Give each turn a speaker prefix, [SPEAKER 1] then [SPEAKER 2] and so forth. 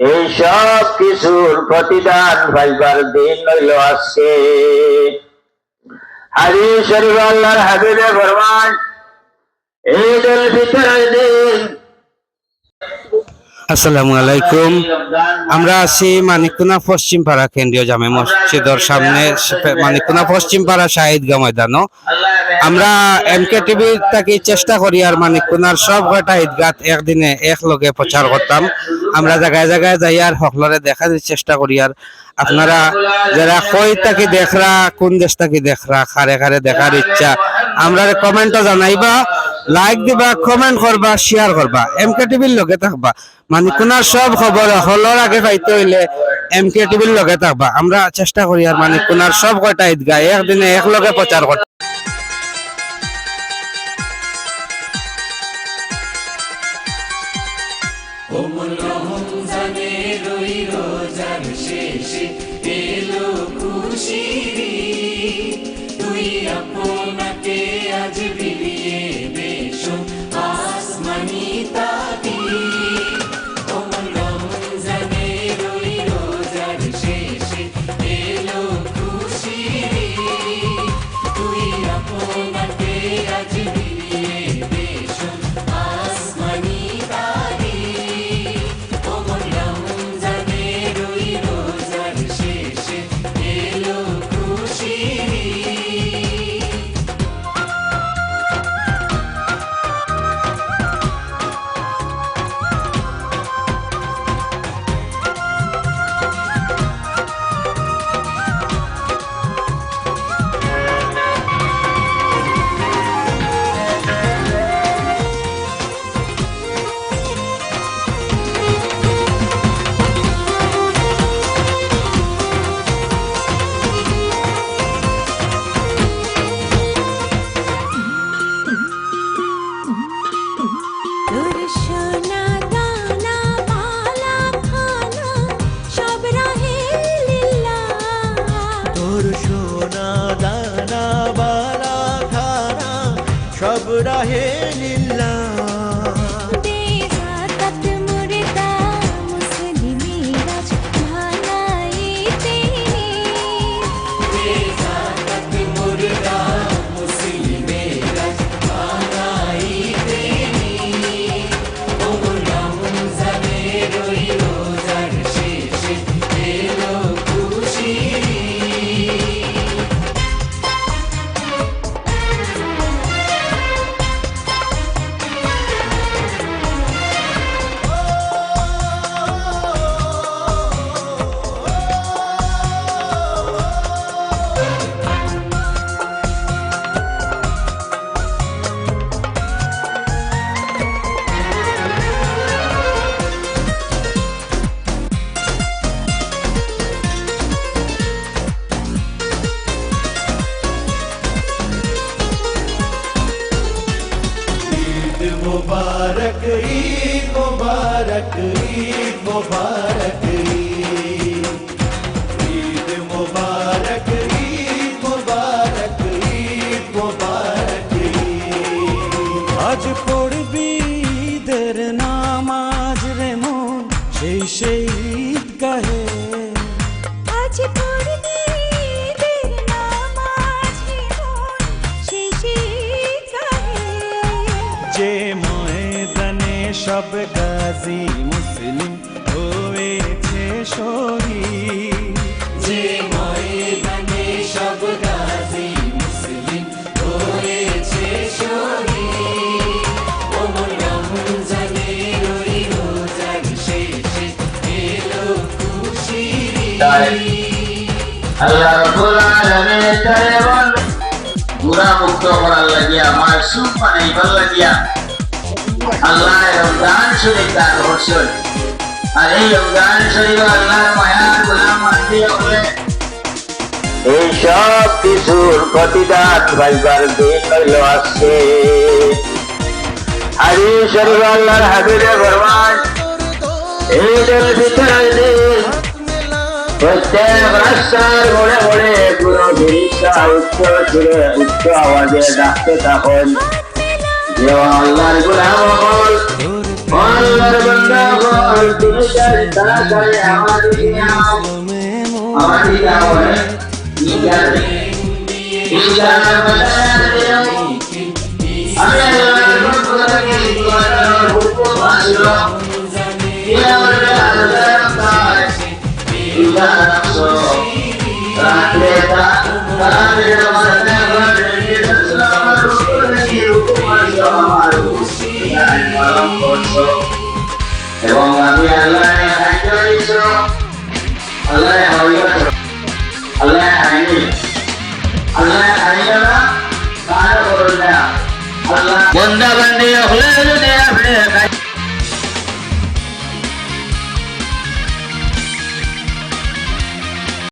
[SPEAKER 1] এই সব কিছুর প্রতিদান পাইবার দিন হইল আজকে। হাদিস শরীফ আল্লাহর হাবিবে ফরমান, ঈদুল ফিতরের দিন।
[SPEAKER 2] আসসালামু আলাইকুম। আমরা আছি মানিককুনা পশ্চিম পাড়া কেন্দ্রীয় জামে মসজিদের সামনে, মানিককুনা পশ্চিম পাড়া শাহিদগাঁ ময়দানও। আমরা এমকে টিভি থেকে চেষ্টা করি আর মানিককুনার সব কটা ঈদগাহ একদিনে একলগে প্রচার করতাম। আমরা জায়গায় জায়গায় যাই আর সকলরে দেখার চেষ্টা করি। আর আপনারা যারা কই থাকি দেখরা, কোন দেশ থাকি দেখরা, খারে খারে দেখার ইচ্ছা, আমরা কমেন্টও জানাইবা, লাইক দিবা, কমেন্ট করবা, শেয়ার করবা, এমকে টিভির লগে থাকবা। মানিককুনার সব খবর হলর আগে পাইতে হইলে এমকে টিভির লগে থাকবা। আমরা চেষ্টা করি আর মানিককুনার সব কয়টা ঈদগাহ একদিনে একলগে প্রচার করতে।
[SPEAKER 3] সব রাহে লিল্লাহ। मुबारक ईद मुबारक ईद मुबारक ईद मुबारक ईद मुबारक ईद मुबारक। আজ পড়বি ঈদের নামাজ রে মন সেই সেই ঈদগাহে। আজ পড়বি ঈদের নামাজ রে মন সেই সেই ঈদগাহে। যে ময়দানে সব গাজী মুসলিম হয়েছে শহীদ। যে ময়দানে সব গাজী মুসলিম হয়েছে শহীদ। ওমর রমজানের ওই রোজার শেষে এলো খুশির ঈদ।
[SPEAKER 1] আল্লাহ রাব্বুল আলামিন তারে বল গুনাহ মুক্ত করার লাগিয়া, মাসুম বানাইবার লাগিয়া আল্লাহ রমজান শরীফ দান করছেন। আর এই রমজান শরীফ আল্লাহর মায়ার গোলাম বান্দে হলে এই সব কিছুর প্রতিদান পাইবার দিন হইল আজকে। হাদিস শরীফ আল্লাহর হাবিবে ফরমান, ঈদুল ফিতরের দিন প্রত্যেক রাস্তার মোড়ে মোড়ে পুরো ফিরিস্তা উচ্চ সুরে উচ্চ আওয়াজে ডাকতে থাকেন, যে আল্লাহর গোলাম হল আল্লাহর বান্দা গণ তুমি যাই তাড়াতাড়ি আমাদেরকে নাও আমাদেরকে আওয়াজ নিজাতে ইসলামের বাজার দিও আমি আল্লাহর বান্দা থেকে তোমার হুকুম আসলো ইয়া আল্লাহ তাআলা ইয়া রাসূল রাতে তাআলা আমাদের বাড়িতে ইসলামের হুকুম কি হুকুম আসলো আমার পালন করছো এবং আমি আল্লাহ আল্লাহ আল্লাহ আল্লাহ বন্দা বান্দি হলে যদি আপনি